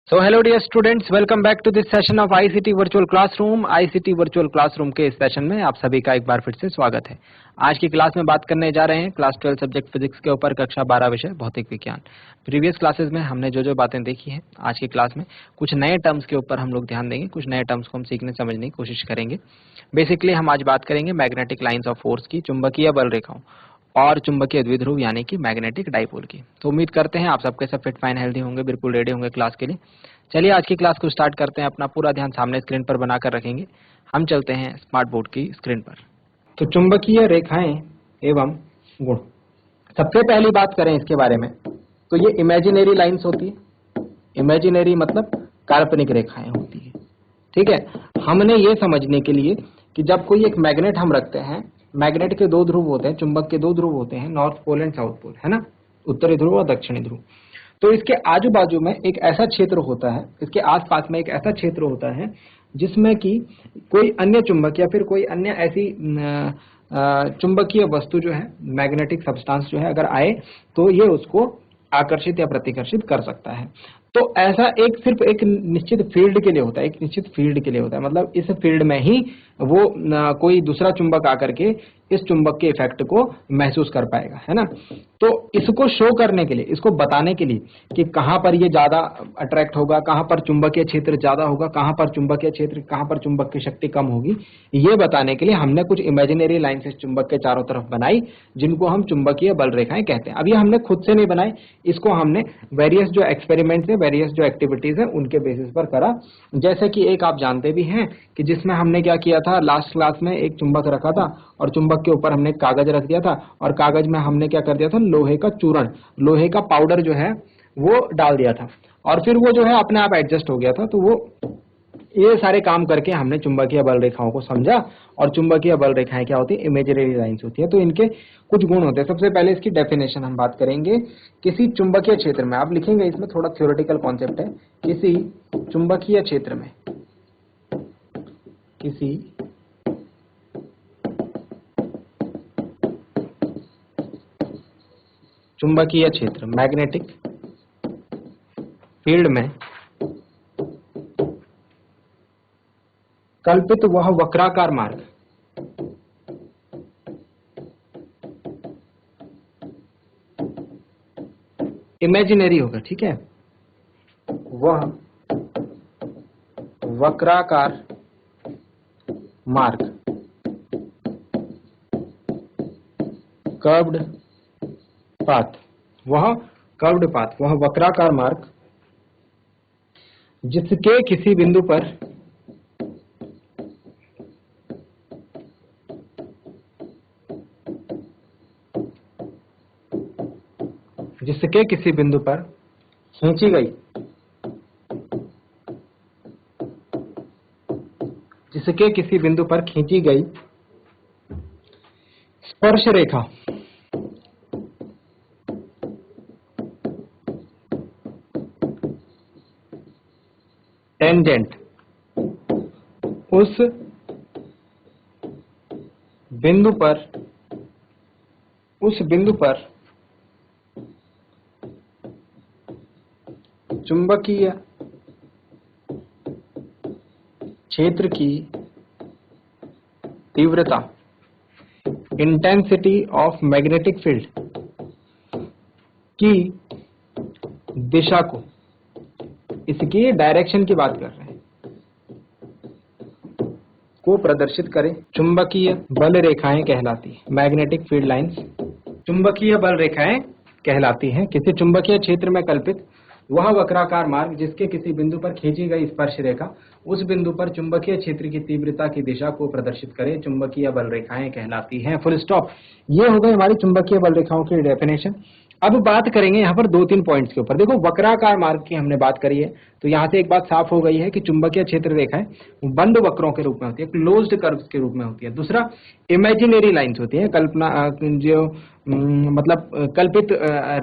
So hello dear students, welcome back to this session of ICT Virtual Classroom। ICT Virtual Classroom के इस session में आप सभी का एक बार फिर से स्वागत है। आज की क्लास में बात करने जा रहे हैं क्लास 12 सब्जेक्ट फिजिक्स के ऊपर कक्षा 12 विषय भौतिक विज्ञान। प्रीवियस क्लासेस में हमने जो बातें देखी हैं, आज की क्लास में कुछ नए टर्म्स के ऊपर हम लोग ध्यान देंगे, कुछ नए टर्म्स को हम सीखने समझने की कोशिश करेंगे। बेसिकली हम आज बात करेंगे मैग्नेटिक लाइन्स ऑफ फोर्स की, चुंबकीय बल रेखाओं और चुंबकीय द्विध्रुव यानी कि मैग्नेटिक डाइपोल की। तो उम्मीद करते हैं आप सबके सब फिट फाइन हेल्दी होंगे, बिल्कुल रेडी होंगे क्लास के लिए। चलिए आज की क्लास को स्टार्ट करते हैं। अपना पूरा ध्यान सामने स्क्रीन पर बनाकर रखेंगे। हम चलते हैं स्मार्ट बोर्ड की स्क्रीन पर। तो चुंबकीय रेखाएं एवं गुण, सबसे पहली बात करें इसके बारे में तो ये इमेजिनरी लाइंस होती है। इमेजिनरी मतलब काल्पनिक रेखाएं होती है, ठीक है। हमने ये समझने के लिए कि जब कोई एक मैग्नेट हम रखते हैं, मैग्नेट के दो ध्रुव होते हैं, चुंबक के दो ध्रुव होते हैं, north pole and south pole, है ना, उत्तरी ध्रुव और दक्षिणी ध्रुव। तो इसके आजू बाजू में एक ऐसा क्षेत्र होता है, इसके आसपास में एक ऐसा क्षेत्र होता है जिसमें कि कोई अन्य चुंबक या फिर कोई अन्य ऐसी चुंबकीय वस्तु जो है, मैग्नेटिक सब्सटेंस जो है, अगर आए तो ये उसको आकर्षित या प्रतिकर्षित कर सकता है। तो ऐसा एक सिर्फ एक निश्चित फील्ड के लिए होता है, एक निश्चित फील्ड के लिए होता है, मतलब इस फील्ड में ही वो कोई दूसरा चुंबक आकर के इस चुंबक के इफेक्ट को महसूस कर पाएगा, है ना। तो इसको शो करने के लिए, इसको बताने के लिए कि कहां पर ये ज्यादा अट्रैक्ट होगा, कहां पर चुंबकीय क्षेत्र ज्यादा होगा, कहां पर चुंबकीय क्षेत्र, कहां पर चुंबक की शक्ति कम होगी, ये बताने के लिए हमने कुछ इमेजिनरी लाइंस इस चुंबक के चारों तरफ बनाई, जिनको हम चुंबकीय बल रेखाएं कहते हैं। अब ये हमने खुद से नहीं बनाई, इसको हमने वेरियस जो एक्सपेरिमेंट्स है, वेरियस जो एक्टिविटीज है, उनके बेसिस पर करा। जैसे कि एक आप जानते भी हैं कि जिसमें हमने क्या किया था, लास्ट क्लास में एक चुंबक रखा था और चुंबक के ऊपर हमने कागज रख दिया था और कागज में हमने क्या कर दिया था, लोहे का चूर्ण, लोहे का पाउडर जो है वो डाल दिया था और फिर वो जो है अपने आप एडजस्ट हो गया था। तो वो ये सारे काम करके हमने चुंबकीय बल रेखाओं को समझा। और चुंबकीय बल रेखाएं क्या होती है, इमेजिनरी लाइंस होती है। तो इनके कुछ गुण होते हैं। सबसे पहले इसकी डेफिनेशन हम बात करेंगे। किसी चुंबकीय क्षेत्र में, आप लिखेंगे इसमें थोड़ा थ्योरेटिकल कॉन्सेप्ट है, किसी चुंबकीय क्षेत्र में, किसी चुंबकीय क्षेत्र मैग्नेटिक फील्ड में कल्पित वह वक्राकार मार्ग, इमेजिनरी होगा, ठीक है, वह वक्राकार मार्ग, कर्व्ड पाथ, वह कर्व्ड पाथ, वह वक्राकार मार्ग जिसके किसी बिंदु पर खींची गई, जिसके किसी बिंदु पर खींची गई स्पर्श रेखा टेंजेंट उस बिंदु पर चुंबकीय क्षेत्र की तीव्रता, इंटेंसिटी ऑफ मैग्नेटिक फील्ड की दिशा को, इसकी डायरेक्शन की बात कर रहे हैं, को प्रदर्शित करें। चुंबकीय बल रेखाएं कहलाती है, मैग्नेटिक फील्ड लाइंस चुंबकीय बल रेखाएं कहलाती हैं। किसी चुंबकीय क्षेत्र में कल्पित वह वक्राकार मार्ग जिसके किसी बिंदु पर खींची गई स्पर्श रेखा उस बिंदु पर चुंबकीय क्षेत्र की तीव्रता की दिशा को प्रदर्शित करे, चुंबकीय बल रेखाएं कहलाती हैं। Full stop. ये हो गई हमारी चुंबकीय बल रेखाओं की डेफिनेशन। अब बात करेंगे यहाँ पर दो तीन पॉइंट्स के ऊपर। देखो, वक्राकार मार्ग की हमने बात करी है, तो यहाँ से एक बात साफ हो गई है कि चुंबकीय क्षेत्र रेखाएं बंद वक्रों के रूप में होती है, क्लोज्ड कर्व्स के रूप में होती है। दूसरा, इमेजिनरी लाइंस होती है, कल्पना जो मतलब कल्पित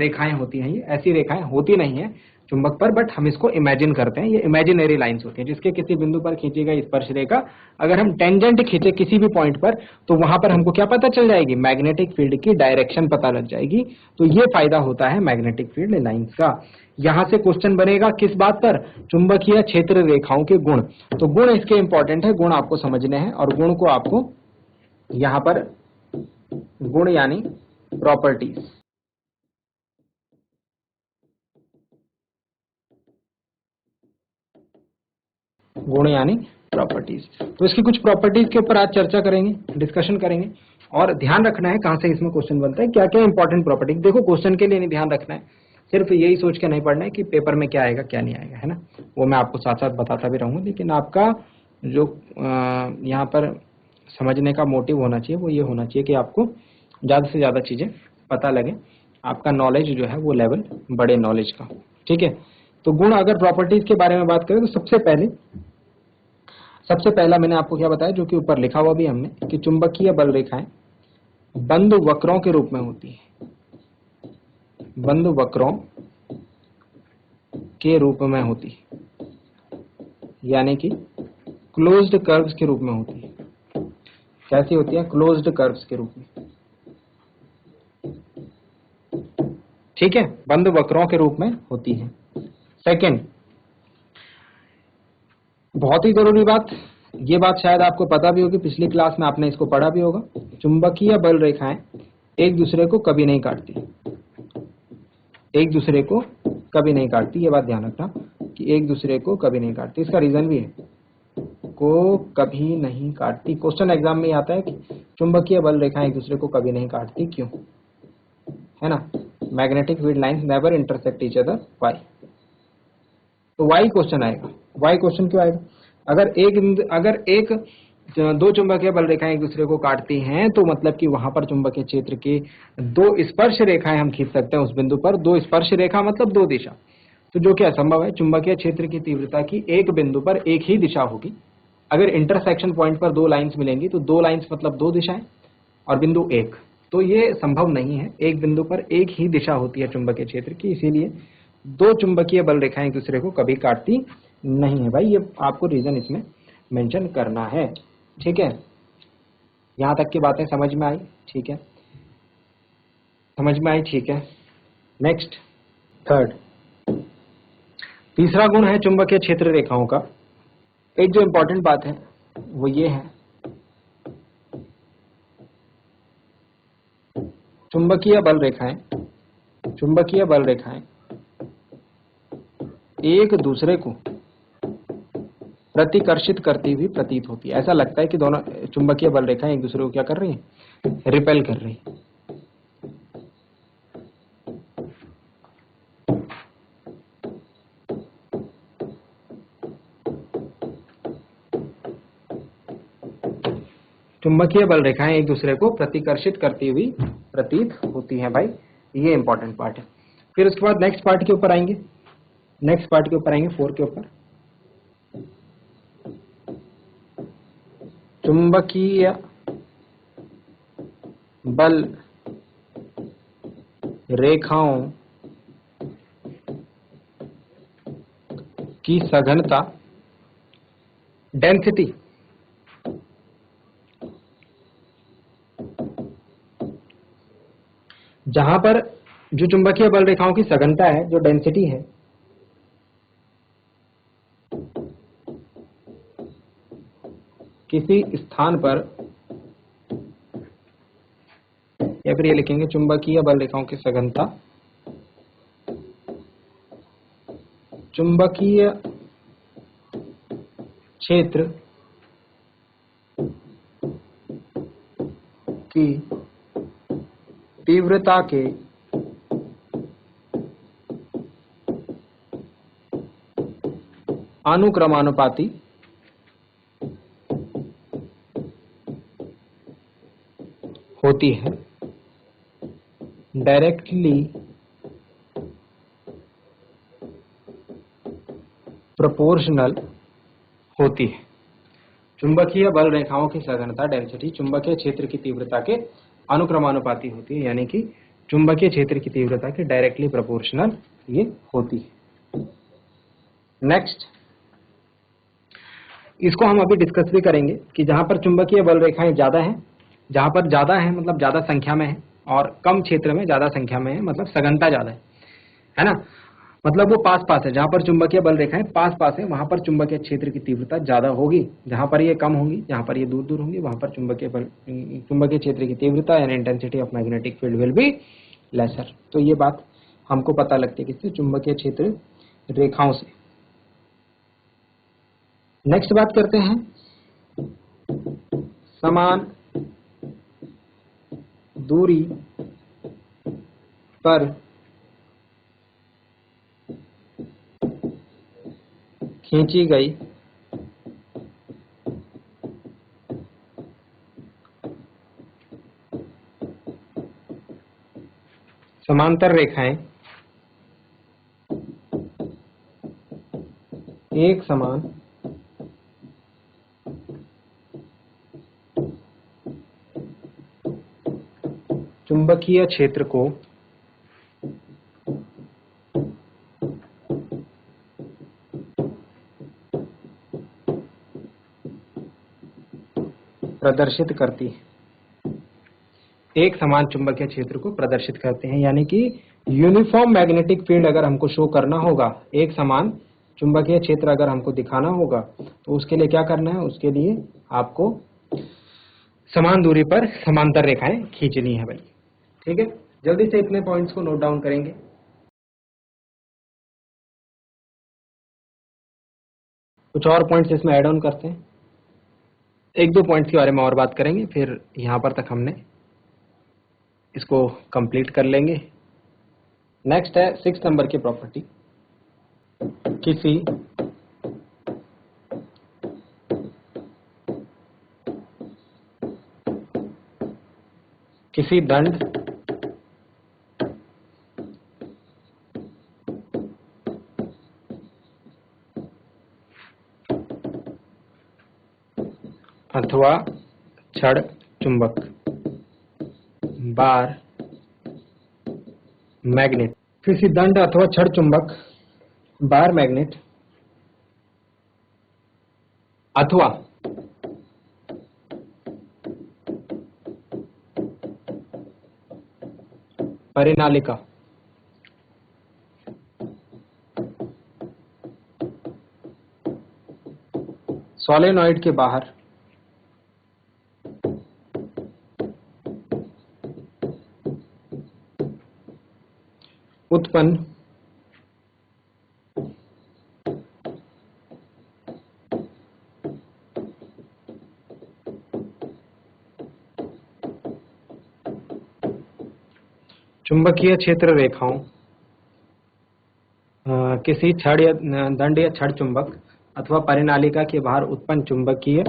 रेखाएं होती हैं। ये ऐसी रेखाएं होती नहीं है, चुंबक पर, बट हम इसको इमेजिन करते हैं, ये इमेजिनरी लाइंस होती हैं जिसके किसी बिंदु पर खींची गई स्पर्श रेखा अगर हम टेंजेंट खींचे किसी भी पॉइंट पर तो वहां पर हमको क्या पता चल जाएगी, मैग्नेटिक फील्ड की डायरेक्शन पता लग जाएगी। तो ये फायदा होता है मैग्नेटिक फील्ड लाइंस का। यहां से क्वेश्चन बनेगा किस बात पर, चुंबकीय क्षेत्र रेखाओं के गुण। तो गुण इसके इंपॉर्टेंट है, गुण आपको समझने हैं और गुण को आपको यहां पर गुण यानी प्रॉपर्टीज, गुण यानी प्रॉपर्टीज। तो इसकी कुछ प्रॉपर्टीज के ऊपर आज चर्चा करेंगे, डिस्कशन करेंगे। और ध्यान रखना है कहां से इसमें क्वेश्चन बनता है, क्या क्या इंपॉर्टेंट प्रॉपर्टीज। देखो क्वेश्चन के लिए नहीं ध्यान रखना है, सिर्फ यही सोच के नहीं पढ़ना है कि पेपर में क्या आएगा क्या नहीं आएगा, है ना। वो मैं आपको साथ साथ बताता भी रहूंगा, लेकिन आपका जो यहाँ पर समझने का मोटिव होना चाहिए वो ये होना चाहिए कि आपको ज्यादा से ज्यादा चीजें पता लगे, आपका नॉलेज जो है वो लेवल बड़े नॉलेज का, ठीक है। तो गुण अगर प्रॉपर्टीज के बारे में बात करें तो सबसे पहला मैंने आपको क्या बताया, जो कि ऊपर लिखा हुआ भी हमने, कि चुंबकीय बल रेखाएं बंद वक्रों के रूप में होती है, बंद वक्रों के रूप में होती है, यानी कि क्लोज्ड कर्व्स के रूप में होती है। कैसी होती है, क्लोज्ड कर्व्स के रूप में, ठीक है, बंद वक्रों के रूप में होती है। सेकंड, बहुत ही जरूरी बात, ये बात शायद आपको पता भी होगी, पिछली क्लास में आपने इसको पढ़ा भी होगा, चुंबकीय बल रेखाएं एक दूसरे को कभी नहीं काटती, एक दूसरे को कभी नहीं काटती। ये बात ध्यान रखना कि एक दूसरे को कभी नहीं काटती। इसका रीजन भी है, को कभी नहीं काटती। क्वेश्चन एग्जाम में आता है कि चुंबकीय बल रेखाएं एक दूसरे को कभी नहीं काटती, क्यों, है ना। Magnetic field lines never intersect each other, why. तो वाई क्वेश्चन आएगा। वाई क्वेश्चन क्यों आएगा, अगर एक दो चुंबकीय बल रेखाएं एक दूसरे को काटती हैं तो मतलब कि वहां पर चुंबकीय क्षेत्र की दो स्पर्श रेखाएं हम खींच सकते हैं उस बिंदु पर। दो स्पर्श रेखा मतलब दो दिशा, तो जो कि असंभव है। चुंबकीय क्षेत्र की तीव्रता की एक बिंदु पर एक ही दिशा होगी। अगर इंटरसेक्शन पॉइंट पर दो लाइंस मिलेंगी तो दो लाइंस मतलब दो दिशाएं और बिंदु एक, तो ये संभव नहीं है। एक बिंदु पर एक ही दिशा होती है चुंबकीय क्षेत्र की, इसीलिए दो चुंबकीय बल रेखाएं एक दूसरे को कभी काटती नहीं है। भाई ये आपको रीजन इसमें मेंशन करना है, ठीक है। यहां तक की बातें समझ में आई, ठीक है, समझ में आई, ठीक है। नेक्स्ट, थर्ड, तीसरा गुण है चुंबकीय क्षेत्र रेखाओं का। एक जो इंपॉर्टेंट बात है वो ये है, चुंबकीय बल रेखाएं एक दूसरे को प्रतिकर्षित करती हुई प्रतीत होती है। ऐसा लगता है कि दोनों चुंबकीय बल रेखाएं एक दूसरे को क्या कर रही हैं, रिपेल कर रही हैं। चुंबकीय बल रेखाएं एक दूसरे को प्रतिकर्षित करती हुई प्रतीत होती हैं। भाई ये इंपॉर्टेंट पार्ट है। फिर उसके बाद नेक्स्ट पार्ट के ऊपर आएंगे, 4 के ऊपर। चुंबकीय बल रेखाओं की सघनता, डेंसिटी, जहां पर जो चुंबकीय बल रेखाओं की सघनता है, जो डेंसिटी है, किसी स्थान पर, या फिर ये लिखेंगे चुंबकीय बल रेखाओं की सघनता चुंबकीय क्षेत्र की तीव्रता के अनुक्रमानुपाती होती है, डायरेक्टली प्रोपोर्शनल होती है। चुंबकीय बल रेखाओं की सघनता, डेंसिटी, चुंबकीय क्षेत्र की तीव्रता के अनुक्रमानुपाती होती है, यानी कि चुंबकीय क्षेत्र की तीव्रता के डायरेक्टली प्रोपोर्शनल ये होती है। नेक्स्ट, इसको हम अभी डिस्कस भी करेंगे कि जहां पर चुंबकीय बल रेखाएं ज्यादा हैं, जहां पर ज्यादा है मतलब ज्यादा संख्या में है, और कम क्षेत्र में ज्यादा संख्या में है मतलब सघनता ज्यादा है ना। मतलब वो पास पास है, जहां पर चुंबकीय बल रेखाएं पास पास है वहां पर चुंबकीय क्षेत्र की तीव्रता ज्यादा होगी, जहां पर ये कम होंगी, जहां पर ये दूर दूर होंगी वहां पर चुंबकीय क्षेत्र की तीव्रता and intensity of magnetic field will be lesser. तो ये बात हमको पता लगती है किससे, चुंबकीय क्षेत्र रेखाओं से। नेक्स्ट बात करते हैं समान दूरी पर खींची गई समांतर रेखाएं एक समान चुंबकीय क्षेत्र को प्रदर्शित करती है, एक समान चुंबकीय क्षेत्र को प्रदर्शित करते हैं। यानी कि यूनिफॉर्म मैग्नेटिक फील्ड अगर हमको शो करना होगा, एक समान चुंबकीय क्षेत्र अगर हमको दिखाना होगा, तो उसके लिए क्या करना है, उसके लिए आपको समान दूरी पर समांतर रेखाएं खींचनी है भाई। ठीक है, जल्दी से इतने पॉइंट्स को नोट डाउन करेंगे। कुछ और पॉइंट्स इसमें ऐड ऑन करते हैं, एक दो पॉइंट्स के बारे में और बात करेंगे, फिर यहां पर तक हमने इसको कंप्लीट कर लेंगे। नेक्स्ट है 6 नंबर की प्रॉपर्टी, किसी किसी दंड अथवा छड़ चुंबक बार मैग्नेट, किसी दंड अथवा छड़ चुंबक बार मैग्नेट अथवा परिनालिका सोलेनॉइड के बाहर उत्पन्न चुंबकीय क्षेत्र रेखाओं किसी छड़ या दंड या छड़ चुंबक अथवा परिनालिका के बाहर उत्पन्न चुंबकीय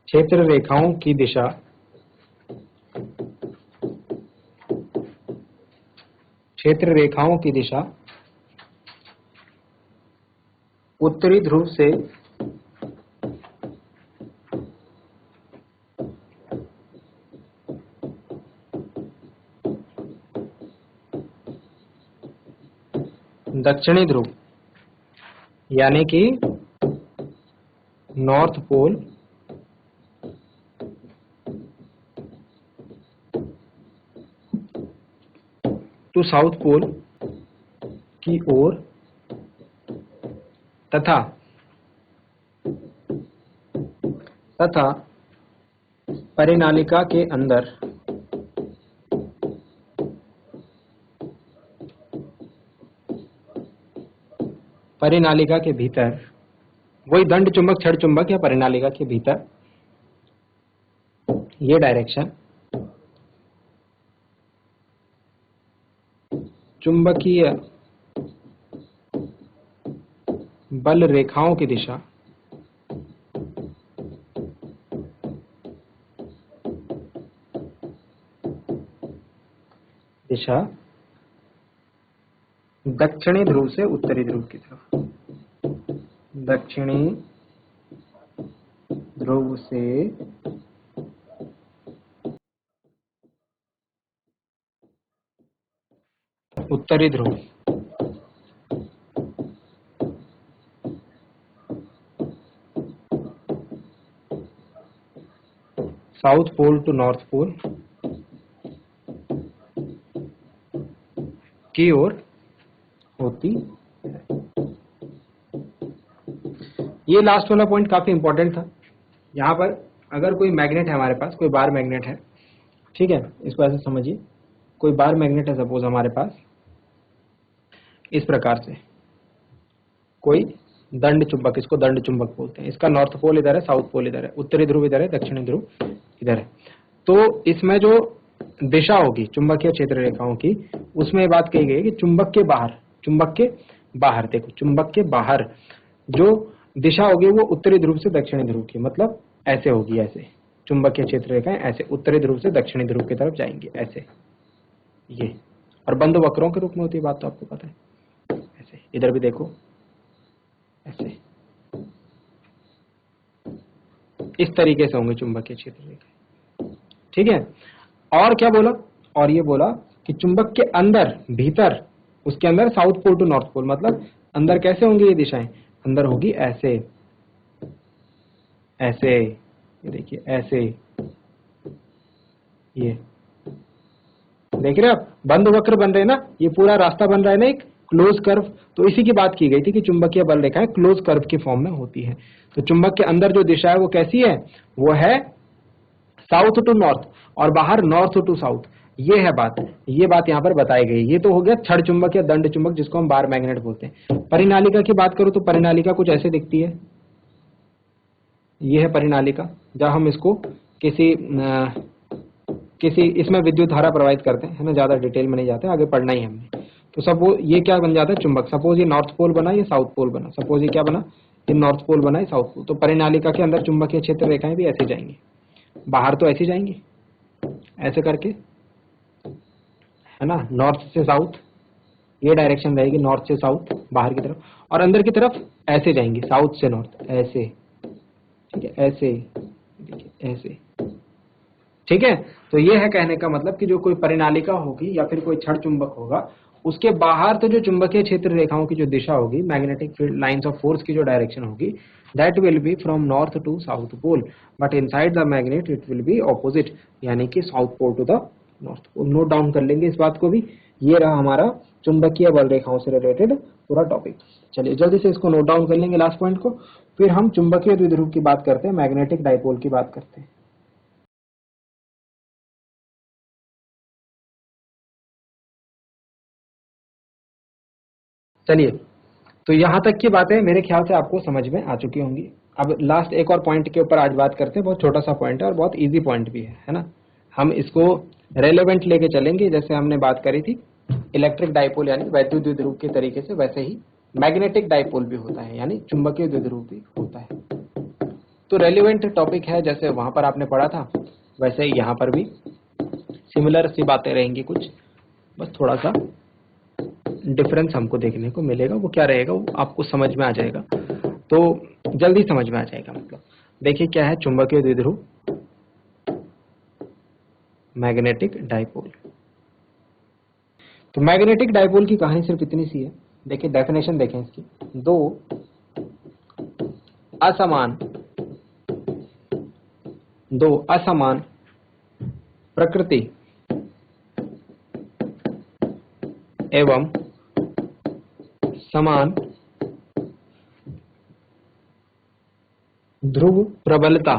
क्षेत्र रेखाओं की दिशा उत्तरी ध्रुव से दक्षिणी ध्रुव यानी कि north pole to south pole की ओर तथा परिनालिका के अंदर परिनालिका के भीतर, वही दंड चुंबक छड़ चुंबक या परिनालिका के भीतर, ये डायरेक्शन चुंबकीय बल रेखाओं की दिशा दक्षिणी ध्रुव से उत्तरी ध्रुव की तरफ, दक्षिणी ध्रुव से उत्तरी ध्रुव south pole to north pole की ओर होती है। ये लास्ट वाला पॉइंट काफी इंपॉर्टेंट था। यहां पर अगर कोई मैग्नेट है हमारे पास, कोई बार मैग्नेट है, ठीक है, इसको ऐसे समझिए, कोई बार मैग्नेट है सपोज हमारे पास इस प्रकार से, कोई दंड चुंबक, इसको दंड चुंबक बोलते हैं। इसका नॉर्थ पोल इधर है, साउथ पोल इधर है, उत्तरी ध्रुव इधर है, दक्षिणी ध्रुव इधर है। तो इसमें जो दिशा होगी चुंबकीय क्षेत्र रेखाओं की, उसमें ये बात कही गई कि चुंबक के बाहर देखो, चुंबक के बाहर जो दिशा होगी वो उत्तरी ध्रुव से दक्षिणी ध्रुव की, मतलब ऐसे होगी, ऐसे चुंबकीय क्षेत्र रेखाएं ऐसे उत्तरी ध्रुव से दक्षिणी ध्रुव की तरफ जाएंगी, ऐसे ये, और बंद वक्रों के रूप में होती है, बात तो आपको पता है। ऐसे इधर भी देखो, ऐसे इस तरीके से होंगे चुंबकीय क्षेत्र रेखाएं, ठीक है। और क्या बोला, और ये बोला कि चुंबक के अंदर, भीतर, उसके अंदर south pole to north pole, मतलब अंदर कैसे होंगी ये दिशाएं, अंदर होगी ऐसे, ऐसे, ये देखिए ऐसे, ये देख रहे हैं आप, बंद वक्र बन रहे हैं ना, ये पूरा रास्ता बन रहा है ना एक क्लोज कर्व। तो इसी की बात की गई थी कि चुंबकीय बल रेखाएं क्लोज कर्व की फॉर्म में होती है। तो चुंबक के अंदर जो दिशा है वो कैसी है, वो है साउथ टू नॉर्थ, और बाहर नॉर्थ टू साउथ। ये है बात, ये बात यहाँ पर बताई गई। ये तो हो गया छड़ चुंबक या दंड चुंबक, जिसको हम बार मैग्नेट बोलते हैं। परिनालिका की बात करूं तो परिनालिका कुछ ऐसे दिखती है, ये है परिनालिका, जब हम इसको किसी इसमें विद्युत धारा प्रवाहित करते हैं, है ना, ज्यादा डिटेल में नहीं जाते, आगे पढ़ना ही हमने। तो सपोज ये क्या बन जाता है चुंबक, सपोज ये नॉर्थ पोल बना, ये साउथ पोल बना, सपोज ये क्या बना, ये नॉर्थ पोल बना, ये साउथ पोल। तो परिनालिका के अंदर चुंबकीय क्षेत्र रेखाएं भी ऐसे जाएंगी, बाहर तो ऐसे जाएंगी, ऐसे करके, है ना, नॉर्थ से साउथ, ये डायरेक्शन रहेगी नॉर्थ से साउथ बाहर की तरफ, और अंदर की तरफ ऐसे जाएंगी, साउथ से नॉर्थ, ऐसे, ठीक है, ऐसे, देखिए ऐसे, ठीक है। तो ये है कहने का मतलब कि जो कोई परिनालिका होगी या फिर कोई छड़ चुंबक होगा, उसके बाहर तो जो चुंबकीय क्षेत्र रेखाओं की जो दिशा होगी, magnetic field lines of force की जो डायरेक्शन होगी, that will be from north to south pole, but inside the magnet it will be opposite, यानी कि south pole to the north pole. Note down कर लेंगे इस बात को भी। ये रहा हमारा चुंबकीय बल रेखाओं से रिलेटेड पूरा टॉपिक। चलिए जल्दी से इसको नोट डाउन कर लेंगे लास्ट पॉइंट को, फिर हम चुंबकीय द्विध्रुव की बात करते हैं, मैग्नेटिक डाइपोल की बात करते हैं। चलिए, तो यहां तक की बातें मेरे ख्याल से आपको समझ में आ चुकी होंगी। अब लास्ट एक और पॉइंट के ऊपर आज बात करते हैं, बहुत छोटा सा पॉइंट है और बहुत इजी पॉइंट भी है ना। हम इसको रेलेवेंट लेके चलेंगे, जैसे हमने बात करी थी इलेक्ट्रिक डाइपोल यानी वैद्युत द्विध्रुव के तरीके से, वैसे ही मैग्नेटिक डाइपोल भी होता है, यानी चुंबकीय द्विध्रुव भी होता है। तो रेलिवेंट टॉपिक है, जैसे वहां पर आपने पढ़ा था वैसे ही यहाँ पर भी सिमिलर सी बातें रहेंगी कुछ, बस थोड़ा सा डिफरेंस हमको देखने को मिलेगा। वो क्या रहेगा वो आपको समझ में आ जाएगा, तो जल्दी समझ में आ जाएगा। मतलब देखिए क्या है चुंबकीय द्विध्रुव, मैग्नेटिक डाइपोल। तो मैग्नेटिक डाइपोल की कहानी सिर्फ इतनी सी है। देखिए डेफिनेशन देखें इसकी, दो असमान प्रकृति एवं समान ध्रुव प्रबलता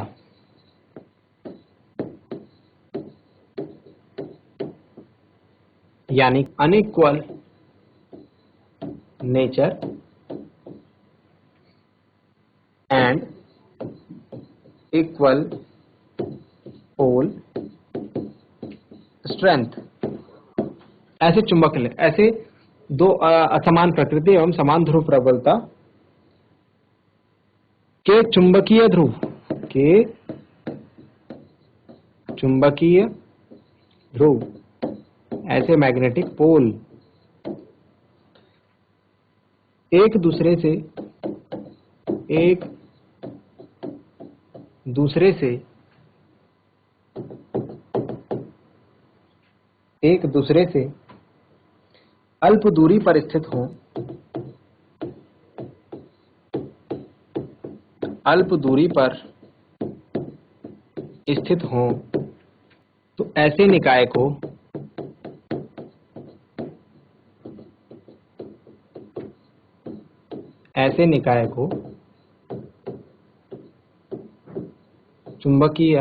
यानी unequal nature and equal pole strength, ऐसे चुंबक ले, ऐसे दो असमान प्रकृति एवं समान ध्रुव प्रबलता के चुंबकीय ध्रुव ऐसे मैग्नेटिक पोल एक दूसरे से अल्प दूरी पर स्थित हों, अल्प दूरी पर स्थित हों तो ऐसे निकाय को चुंबकीय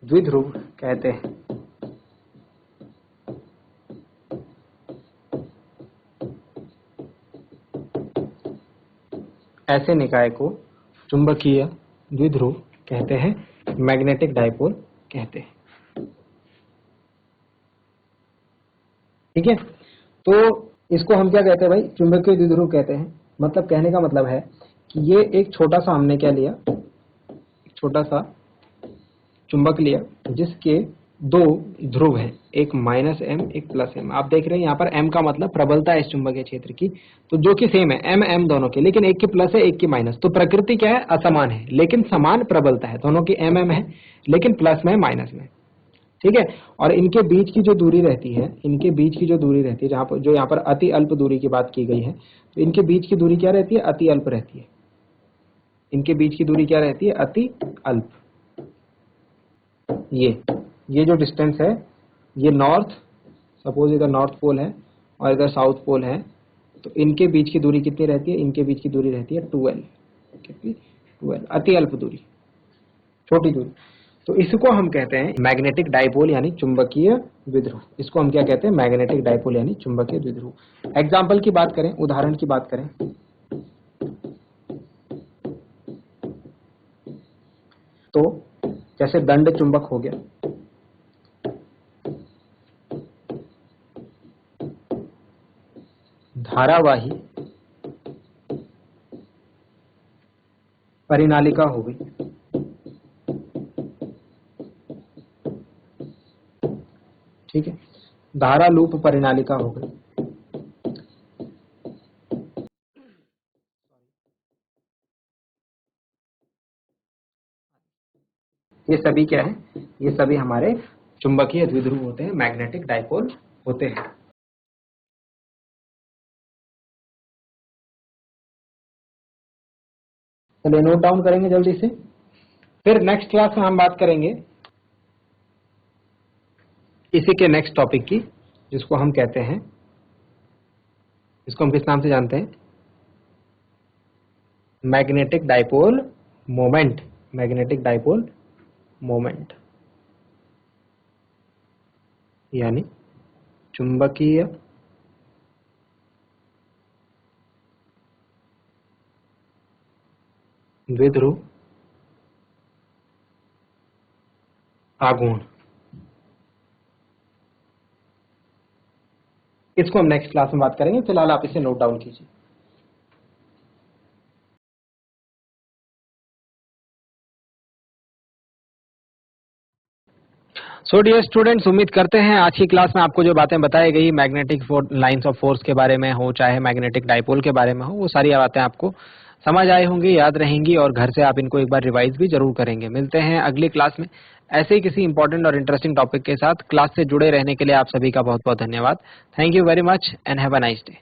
द्विध्रुव कहते हैं। ऐसे निकाय को चुंबकीय द्विध्रुव कहते हैं, मैग्नेटिक डाइपोल कहते हैं। ठीक है, तो इसको हम क्या कहते हैं भाई? चुंबकीय द्विध्रुव कहते हैं। मतलब कहने का मतलब है कि ये एक छोटा सा हमने क्या लिया, छोटा सा चुंबक लिया जिसके दो ध्रुव हैं, एक -m एक +m। आप देख रहे हैं यहाँ पर m का मतलब प्रबलता है इस चुंबकीय क्षेत्र की, तो जो कि सेम है m दोनों की, लेकिन एक की प्लस है एक की माइनस। तो प्रकृति क्या है? असमान है, लेकिन समान प्रबलता है। दोनों की m है, लेकिन प्लस में माइनस में। ठीक है, और इनके बीच की जो दूरी रहती है, जहाँ पर जो यहाँ पर अति अल्प दूरी की बात की गई है, तो इनके बीच की दूरी क्या रहती है? अति अल्प रहती है। इनके बीच की दूरी क्या रहती है? अति अल्प। ये जो डिस्टेंस है, ये नॉर्थ, सपोज इधर नॉर्थ पोल है और इधर साउथ पोल है, तो इनके बीच की दूरी कितनी रहती है? इनके बीच की दूरी रहती है 2l। कितनी? 2l, अति अल्प दूरी, छोटी दूरी। तो इसको हम कहते हैं मैग्नेटिक डाइपोल यानी चुंबकीय द्विध्रुव। इसको हम क्या कहते हैं? मैग्नेटिक डाइपोल यानी चुंबकीय द्विध्रुव। एग्जाम्पल की बात करें, उदाहरण की बात करें, तो जैसे दंड चुंबक हो गया, धारावाही परिनालिका हो गई, ठीक है, धारा लूप परिनालिका हो गई। ये सभी क्या है? ये सभी हमारे चुंबकीय द्विध्रुव होते हैं, मैग्नेटिक डाइपोल होते हैं। चलिए नोट डाउन करेंगे जल्दी से। फिर नेक्स्ट क्लास में हम बात करेंगे इसी के नेक्स्ट टॉपिक की, जिसको हम कहते हैं, इसको हम किस नाम से जानते हैं? Magnetic dipole moment. Magnetic dipole moment यानी चुंबकीय द्विध्रुव आघूर्ण। इसको हम नेक्स्ट क्लास में बात करेंगे। फिलहाल आप इसे नोट डाउन कीजिए। सो डियर स्टूडेंट्स, उम्मीद करते हैं आज की क्लास में आपको जो बातें बताई गई मैग्नेटिक लाइंस ऑफ फोर्स के बारे में हो, चाहे मैग्नेटिक डाइपोल के बारे में हो, वो सारी बातें आपको समझ आई होंगी, याद रहेंगी, और घर से आप इनको एक बार रिवाइज भी जरूर करेंगे। मिलते हैं अगली क्लास में ऐसे ही किसी इंपॉर्टेंट और इंटरेस्टिंग टॉपिक के साथ। क्लास से जुड़े रहने के लिए आप सभी का बहुत बहुत धन्यवाद। Thank you very much and have a nice day.